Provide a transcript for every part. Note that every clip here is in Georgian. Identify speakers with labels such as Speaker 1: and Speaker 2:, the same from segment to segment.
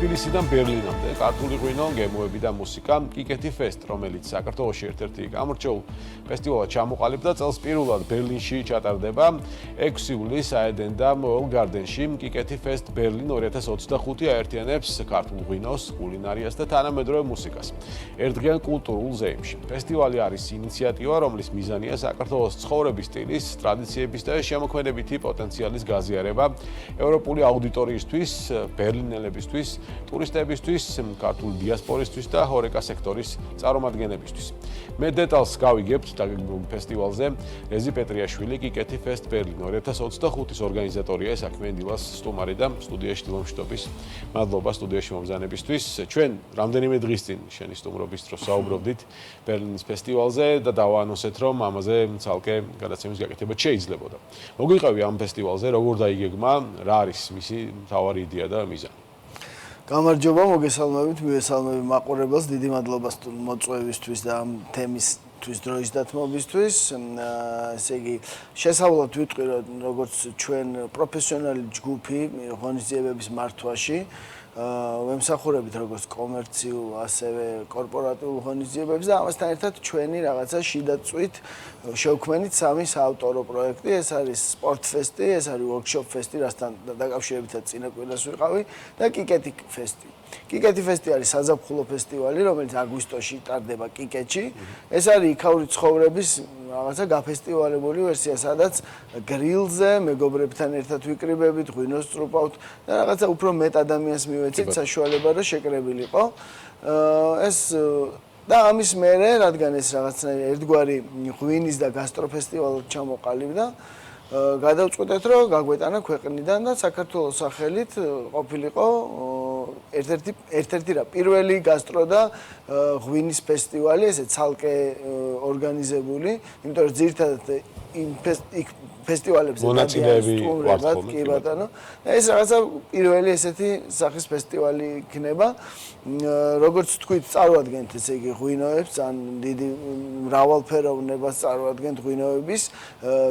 Speaker 1: თბილისიდან ბერლინამდე ქართული ღვინო, გემოები და მუსიკა კიკეთი ფესტ, რომელიც საქართველოში ერთ-ერთი გამორჩეულ ფესტივალად ჩამოყალიბდა, წელს პირველად ბერლინში ჩატარდება 6 ივლისს აედენ და მოელ გარდენში კიკეთი ფესტ ბერლინ 2025 აერთიანებს ქართულ ღვინოს, კულინარიას და თანამედროვე მუსიკას ერთდღიან კულტურულ ზეიმში. ფესტივალი არის ინიციატივა, რომლის მიზანია საქართველოს ცხოვრების სტილის, ტრადიციების და შემოქმედებითი პოტენციალის გაზიარება ევროპული აუდიტორიისთვის, ბერლინელებისთვის, ტურისტებისთვის, ქართული დიასპორისთვის და ჰორეკა სექტორის წარმომადგენლებისთვის. მე დეტალს გავიგებთ დაგეგმილ ფესტივალზე. რეზი პეტრიაშვილი, კიკეთი ფესტ ბერლინ 2025-ის ორგანიზატორია, საქმე დილას სტუმარი და სტუდიაში დილომშვიდობის. მადლობა სტუდიაში მომზანებისთვის. ჩვენ რამდენიმე დღის წინ შენი სტუმრობის დროს საუბრობდით ბერლინის ფესტივალზე და დავაანონსეთ, რომ ამაზე ცალკე გადაცემის გაკეთება შეიძლებოდა. მოგვიყევი ამ ფესტივალზე, როგორ დაიგეგმა, რა არის მისი მთავარი იდეა და მიზანი?
Speaker 2: გამარჯობა, მოგესალმებით, მივესალმები მაყურებელს, დიდი მადლობა მოწვევისთვის და ამ თემისთვის დროის დათმობისთვის. ესე იგი, შესაძლოა ვიტყვი, როგორც ჩვენ პროფესიონალი ჯგუფი ღონისძიებების მართვაში, ვემსახურებით როგორც კომერციულ, ასევე კორპორატიულ ღონისძიებებს და ამასთან ერთად ჩვენი რაღაცა შიდა წვით შევქმნით სამი საავტორო პროექტი. ეს არის სპორტ ფესტი, ეს არის ვორქშოპ ფესტი, რასთან დაკავშირებითაც წინა კვირას ვიყავი და კიკეთი ფესტი. კიკეთი ფესტი არის საზაფხულო ფესტივალი, რომელიც აგვისტოში ტარდება კიკეთში. ეს არის იქაური ცხოვრების რაღაცა გაფესტივალებული ვერსია, სადაც გრილზე მეგობრებთან ერთად ვიკრიბებით, ღვინოს წრუპავთ და რაღაცა უფრო მეტ ადამიანს მივეცით საშუალება, რომ შეკრებილიყო. ეს და ამის მერე, რადგან ეს რაღაცნაირი ერთგვარი ღვინის და გასტროფესტივალად ჩამოყალიბდა, გადავწყვეტეთ, რომ გაგვეტანა ქვეყნიდან და საქართველოს სახელით ყოფილიყო ერთ-ერთი პირველი გასტრო და ღვინის ფესტივალი, ესე ცალკე ორგანიზებული, იმიტომ რომ ძირითადად იქ ფესტივალებზე
Speaker 1: მონაწილეები ვართ
Speaker 2: კი ბატონო. ეს რაღაცა პირველი ესეთი სახის ფესტივალი იქნება. როგორც თქვით, წარმოადგენთ ესე იგი ღვინოებს, ან დიდი მრავალფეროვნებას წარმოადგენთ ღვინოების.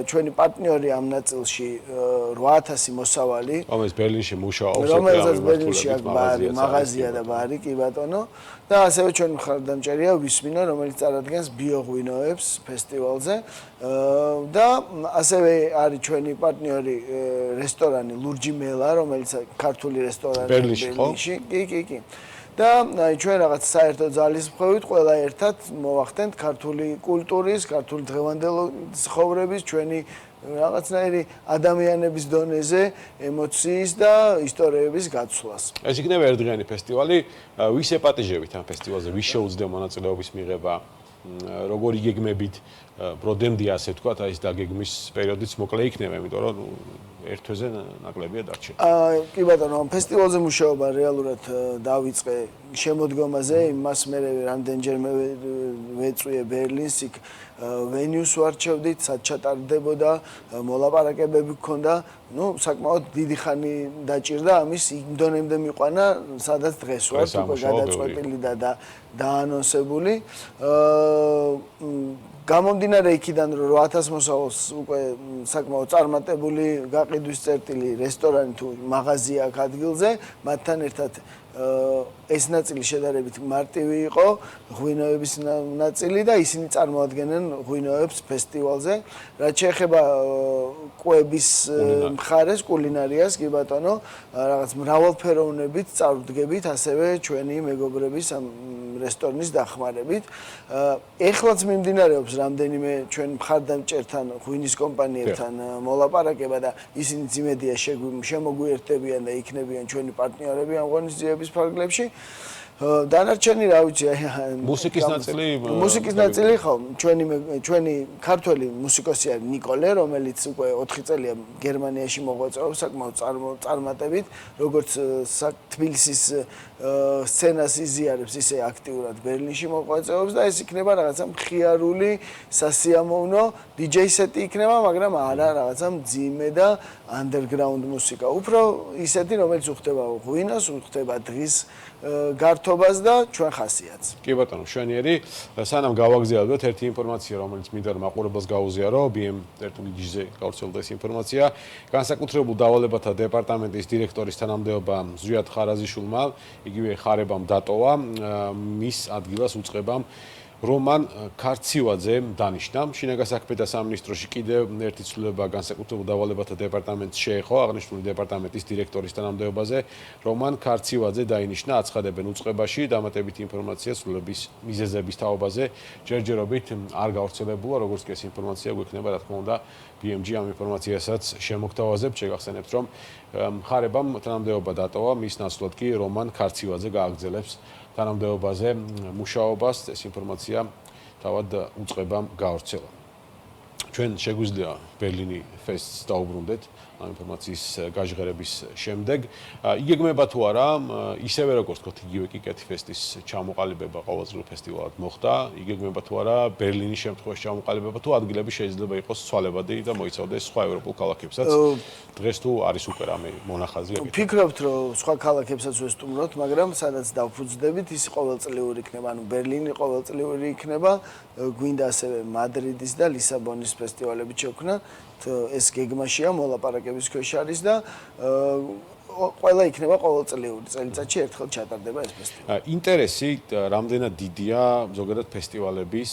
Speaker 2: ჩვენი პარტნიორი ამ ნაწილში 8000 მოსავალი,
Speaker 1: რომელიც ბერლინში მუშაობს,
Speaker 2: რომელსაც ბერლინში აქ მაღაზია და ბარი, კი ბატონო. და ასევე ჩვენ მხარდამჭერია ვისმინო, რომელიც წარადგენს ბიოღვინოებს ფესტივალზე. და ასევე არის ჩვენი პარტნიორი რესტორანი ლურჯი მელა, რომელიც ქართული რესტორანი
Speaker 1: ბერლინში.
Speaker 2: კი. და ჩვენ რაღაც საერთო ძალის მხრივით ყველა ერთად მოვახდენთ ქართული კულტურის, ქართული დღევანდელი ცხოვრების, ჩვენი რაღაცნაირი ადამიანების დონეზე ემოციის და ისტორიების გაცვლას.
Speaker 1: ეს იქნება ერთდღიანი ფესტივალი. ვის ეპატიჟებით ამ ფესტივალზე, ვის შეუძლია მონაწილეობის მიღება, როგორ იგეგმებით ბროდემდე ასე ვთქვათ, აი ეს დაგეგმის პერიოდიც მოკლე იქნება, იმიტომ რომ ერთ თვეზე ნაკლებია დარჩება.
Speaker 2: კი ბატონო, ამ ფესტივალზე მუშაობა რეალურად დავიწყე შემოდგომაზე, იმას მე რამდენჯერმე ვეწვიე ბერლინს, იქ ვენიუს ვარჩევდით, სად ჩატარდებოდა, მოლაპარაკებები გქონდა, საკმაოდ დიდი ხანი დაჭირდა ამის იმ დონემდე მიყვანა, სადაც დღეს ვართ, უკვე გადაწყვეტილი და დაანონსებული. გამომდინარე იქიდან, რომ 8000 მოსავალს უკვე საკმაოდ წარმატებული გაყიდვის წერტილი რესტორანი თუ მაღაზია აქ ადგილზე, მათთან ერთად ეს ნაწილი შედარებით მარტივი იყო, ღვინოების ნაწილი და ისინი წარმოადგენენ ღვინოებს ფესტივალზე. რაც შეეხება კვების მხარეს, კულინარიას, კი ბატონო, რაღაც მრავალფეროვნებით წარუდგებით, ასევე ჩვენი მეგობრების ამ რესტორნის დახმარებით. ეხლაც მიმდინარეობს რამდენიმე ჩვენ მხარდამჭერთან, ღვინის კომპანიებთან მოლაპარაკება და ისინიც იმედია შემოგვიერთდებიან და იქნებიან ჩვენი პარტნიორები ამ ღონისძიების ფარგლებში. დანარჩენი რა ვიცი,
Speaker 1: მუსიკის
Speaker 2: ნაწილი ხო, ჩვენი ქართველი მუსიკოსი არის ნიკოლე, რომელიც უკვე 4 წელია გერმანიაში მოღვაწეობს, საკმაოდ წარმატებით, როგორც თბილისის სცენას იზიარებს, ისე აქტიურად ბერლინში მოღვაწეობს და ეს იქნება რაღაცა მხიარული, სასიამოვნო DJ სეტი იქნება, მაგრამ არა რაღაცა მძიმე და underground მუსიკა. უფრო ისეთი, რომელიც უხდება ღვინოს, უხდება დღის გართო ფართობას და ჩვენ ხასიათს.
Speaker 1: კი ბატონო, შვენიერი. სანამ გავაგზავნოთ ერთი ინფორმაცია, რომელიც მინდა რომ მაყურებელს გაუზიარო, BM.GG-ზე გავრცელდა ეს ინფორმაცია. განსაკუთრებულ დავალებათა დეპარტამენტის დირექტორის თანამდებობა ზვიად ხარაზიშვილმა, იგივე ხარებამ დატოვა, მის ადგილას უწყებამ რომან ქარცივაძემ დანიშნა. შინაგან საქმეთა სამინისტროში კიდევ ერთი ცვლილება განსაკუთრებულ დავალებათა დეპარტამენტს შეეხო აღნიშნული დეპარტამენტის დირექტორის თანამდებობაზე. რომან ქარცივაძე დაინიშნა აცხადებენ უწყებაში დამატებითი ინფორმაცია ცვლილების მიზეზების თაობაზე ჯერჯერობით არ გავრცელებულა, როგორც კი ეს ინფორმაცია გვექნება, რა თქმა უნდა, BMG ამ ინფორმაციასაც შემოგთავაზებთ. შეგახსენებთ, რომ ხარებამ თანამდებობა დატოვა, მის ნაცვლად კი რომან ქარცივაძე გააგრძელებს თანამდებობაზე მუშაობას. ეს ინფორმაცია თავად უწყებამ გავრცელა. ჩვენ შეგვიძლია ბერლინი ფესტს დაუბრუნდეთ ამ ინფორმაციის გაჟღერების შემდეგ. იგეგმება თუ არა, ისევე როგორც თქო, იგივე კიკეთი ფესტის ჩამოყალიბება ყოველწლიურ ფესტივალად მოხდა. იგეგმება თუ არა, ბერლინის შემთხვევაში ჩამოყალიბება თუ ადგილები შეიძლება იყოს ცვალებადი და მოიცავდეს სხვა ევროპულ ქალაქებსაც. დღეს თუ არის უკვე რამე მონახაზი ეგეთი.
Speaker 2: ვფიქრობთ, რომ სხვა ქალაქებსაც ვესტუმროთ, მაგრამ სადაც დავფუძდებით, ის ყოველწლიური იქნება, ანუ ბერლინი ყოველწლიური იქნება, გვინდა ასევე მადრიდის და ლისაბონის ფესტივალები შექმნა. ეს გეგმაშია, მოლაპარაკების ქვეშ არის და ყველა იქნება ყოველწლიური. წელიწადში ერთხელ ჩატარდება ეს ფესტივალი.
Speaker 1: ინტერესი რამდენად დიდია ზოგადად ფესტივალების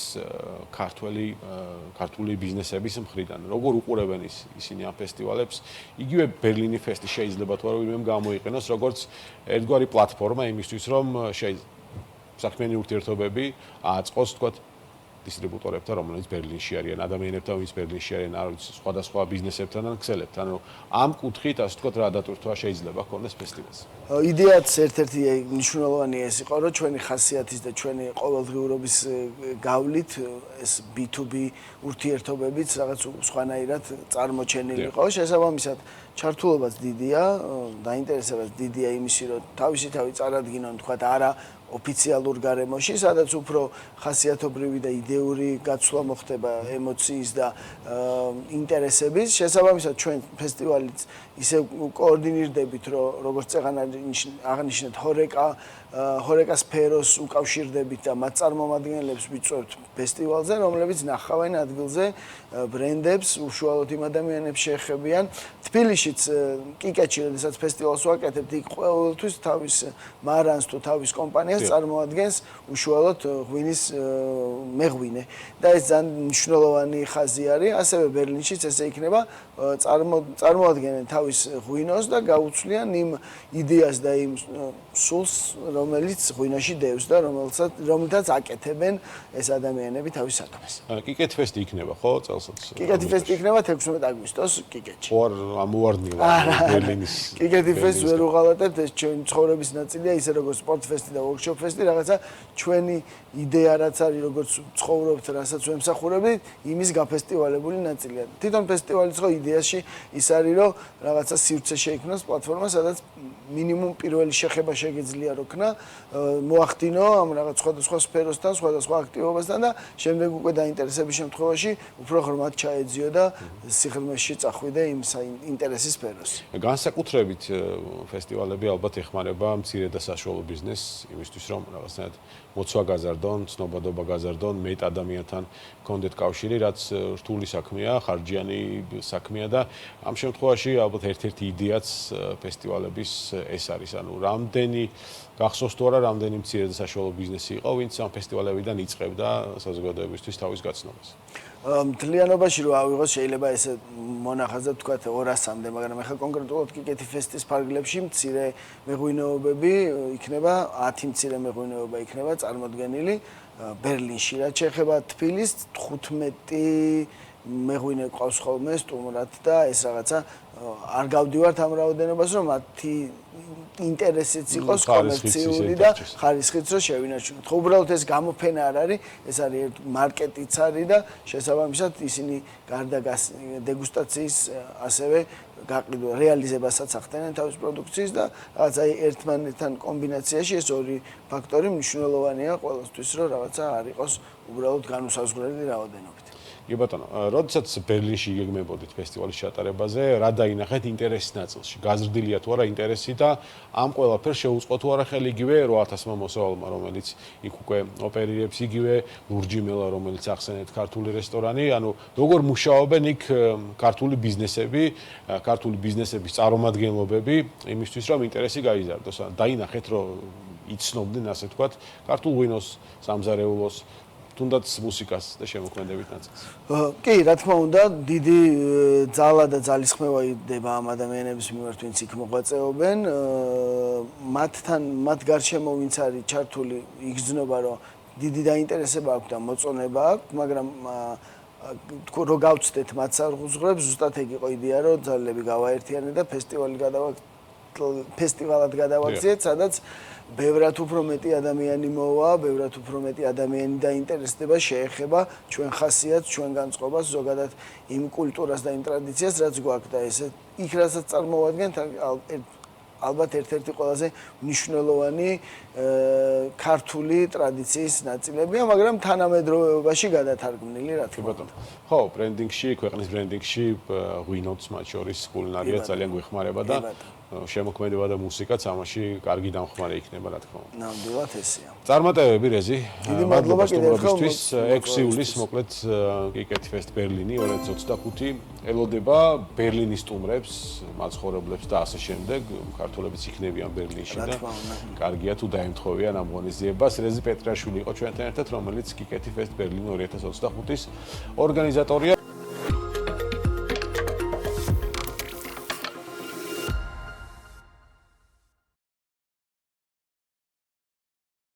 Speaker 1: ქართული ბიზნესების მხრიდან. როგორ უყურებენ ისინი ამ ფესტივალებს? იგივე ბერლინი ფესტი შეიძლება თუ არა ვინმემ გამოიყენოს როგორც ერთგვარი პლატფორმა იმისთვის, რომ საქმიანი ურთიერთობები აწყოს, თქვათ, დისტრიბუტორებთან, რომელიც ბერლინში არიან, ადამიანებთან, ვინც ბერლინში არიან, არის სხვადასხვა ბიზნესებთან ან ქსელებთან. ანუ ამ კუთხით, ასე ვთქვათ, რა დატვირთვა შეიძლება ქონდეს ფესტივალს.
Speaker 2: იდეაც ერთ-ერთი მნიშვნელოვანი ეს იყო, რომ ჩვენი ხასიათის და ჩვენი ყოველდღიურობის გავლით ეს B2B ურთიერთობებიც რაღაც სხვანაირად წარმოჩენილი იყო. შესაბამისად, ჩართულობაც დიდია, დაინტერესებაც დიდია იმისი, რომ თავისი თავი წარადგინონ, თქვათ, არა ოფიციალურ გარემოში, სადაც უფრო ხასიათობრივი და იდეური გაცვლა მოხდება ემოციის და ინტერესების. შესაბამისად, ჩვენ ფესტივალიც ისე კოორდინირდებით, რომ როგორც წეგან აღნიშნეთ, ჰორეკა სფეროს უკავშირდებით და მათ წარმომადგენლებს ვიწვევთ ფესტივალზე, რომლებიც ნახავენ ადგილზე ბრენდებს, უშუალოდ იმ ადამიანებს შეეხებიან. თბილისშიც, კიკეთში, როდესაც ფესტივალს ვაკეთებთ, იქ ყოველთვის თავის მარანს თუ თავის კომპანიას წარმოადგენს უშუალოდ ღვინის მეღვინე და ეს ძალიან მნიშვნელოვანი ხაზი არის. ასევე ბერლინშიც ესე იქნება, წარმოადგენენ თავის ღვინოს და გაუცვლიან იმ იდეას და იმ სულს, რომელიც ღვინოში დევს და რომელთაც აკეთებენ ეს ადამიანები თავის საქმეს.
Speaker 1: კიკეთი ფესტი იქნება, ხო, წელსაც?
Speaker 2: კიკეთი ფესტი იქნება 16 აგვისტოს კიკეთში.
Speaker 1: ამოვარდნილა ბერლინის.
Speaker 2: კიკეთი ფესტს ვერ უღალატებთ, ეს ჩვენი ცხოვრების ნაწილია, ისე როგორც სპორტ ფესტი და ვორქშოპ ფესტი, რაღაცა ჩვენი იდეა რაც არის, როგორც ცხოვრობთ, რასაც ვემსახურებით, იმის გაფესტივალებული ნაწილია. თვითონ ფესტივალის ხო იდეაში ის არის, რომ რაღაცა სივრცე შეიქმნას პლატფორმა, სადაც მინიმუმ პირველი შეხება შეგიძლია როქნა, მოახდინო ამ რაღაც სხვადასხვა სფეროსთან, სხვადასხვა აქტივობასთან და შემდეგ უკვე დაინტერესების შემთხვევაში უფრო ღრმად ჩაეძიო და სიღრმეში წახვიდე იმ ინტერესის სფეროს.
Speaker 1: განსაკუთრებით ფესტივალები ალბათ ეხმარება მცირე და საშუალო ბიზნესს იმისთვის, რომ რაღაცნაირად მოცვა გაზარდონ, ცნობადობა გაზარდონ, მეტ ადამიანთან გქონდეთ კავშირი, რაც რთული საქმეა, ხარჯიანი საქმეა და ამ შემთხვევაში ალბათ ერთ-ერთი იდეაც ფესტივალების ეს არის, ანუ რამდენი გახსოვს თუ არა, რამდენი მცირე და საშუალო ბიზნესი იყო, ვინც ამ ფესტივალებიდან იწყებდა საზოგადოებისთვის თავის გაცნობას.
Speaker 2: მთლიანობაში რო ავიღოს, შეიძლება ესე მონახაზად თქვათ 200-მდე, მაგრამ ახლა კონკრეტულად კიკეთი ფესტის ფარგლებში მცირე მეღვინეობები იქნება, 10 მცირე მეღვინეობა იქნება წარმოდგენილი ბერლინში. რაც შეეხება თბილისს, 15 მეღვინე ყავს ხოლმე სტუმრად და ეს რაღაცა არ გავდივართ ამ რაოდენობას, რომ მათი ინტერესიც იყოს კომერციული და ხარისხიც რო შევინარჩუნოთ. ხო, უბრალოდ ეს გამოფენა არ არის, ეს არის მარკეტიც არის და შესაბამისად ისინი გარდა დეგუსტაციის ასევე გაყიდვა რეალიზებასაც ახდენენ თავის პროდუქციის და რაღაცა ერთმანეთთან კომბინაციაში ეს ორი ფაქტორი მნიშვნელოვანია ყველასთვის, რომ რაღაცა არ იყოს უბრალოდ განუსაზღვრელი რაოდენობით.
Speaker 1: კი ბატონო, როდესაც ბერლინში იგეგმებოდით ფესტივალის ჩატარებაზე, რა დაინახეთ ინტერესის ნაწილში? გაზრდილია თუ არა ინტერესი და ამ ყველაფერს შეუწყო თუ არა ხელი იგივე 8000-მა მოსავალმა, რომელიც იქ უკვე ოპერირებს, იგივე ლურჯი მელა, რომელიც ახსენეთ ქართული რესტორანი, ანუ როგორ მუშაობენ იქ ქართული ბიზნესების წარმომადგენლობები იმისთვის, რომ ინტერესი გაიზარდოს. დაინახეთ, რომ იცნობდნენ, ასე ვთქვათ, ქართულ ღვინოს, სამზარეულოს, თუნდაც მუსიკას და შემოქმედებით ნაწილს.
Speaker 2: კი, რა თქმა უნდა, დიდი ძალა და ძალისხმევა იდება ამ ადამიანების მიმართ, ვინც იქ მოღვაწეობენ. მათ გარშემო ვინც არის ჩართული, იგრძნობა, რომ დიდი დაინტერესება აქვს და მოწონება აქვს, მაგრამ თქო რო გავწდეთ მათ საზღვრებს, ზუსტად ეგ იყო იდეა, რომ ძალები გავაერთიანეთ და ფესტივალად გადავაქციეთ, სადაც ბევრად უფრო მეტი ადამიანი მოვა, ბევრად უფრო მეტი ადამიანი დაინტერესდება, შეეხება ჩვენ ხასიათს, ჩვენ განწყობას, ზოგადად იმ კულტურას და იმ ტრადიციას, რაც გვაქვს და ესე იქ რასაც წარმოვადგენთ, ალბათ ერთ-ერთი ყველაზე მნიშვნელოვანი ქართული ტრადიციის ნაწილებია, მაგრამ თანამედროვეობაში გადათარგმნილი, რა თქმა უნდა.
Speaker 1: ხო, ბრენდინგში, ქვეყნის ბრენდინგში ღვინოც მათ შორის კულინარია ძალიან გვეხმარება და შემოქმედება და მუსიკაც ამაში კარგი დამხმარე იქნება, რა თქმა უნდა.
Speaker 2: ნამდვილად ესეა.
Speaker 1: წარმატებები რეზი.
Speaker 2: დიდი მადლობა
Speaker 1: სტუმრობისთვის. 6 ივლისს მოკლედ კიკეთი ფესტ ბერლინი 2025 ელოდება ბერლინის სტუმრებს, მაცხოვრებლებს და ასე შემდეგ. ქართველებიც იქნებიან ბერლინში და კარგია თუ დაემთხოვიან ამ ღონისძიებას. რეზი პეტრაშვილი იყო ჩვენთან ერთად, რომელიც კიკეთი ფესტ ბერლინი 2025-ის ორგანიზატორია.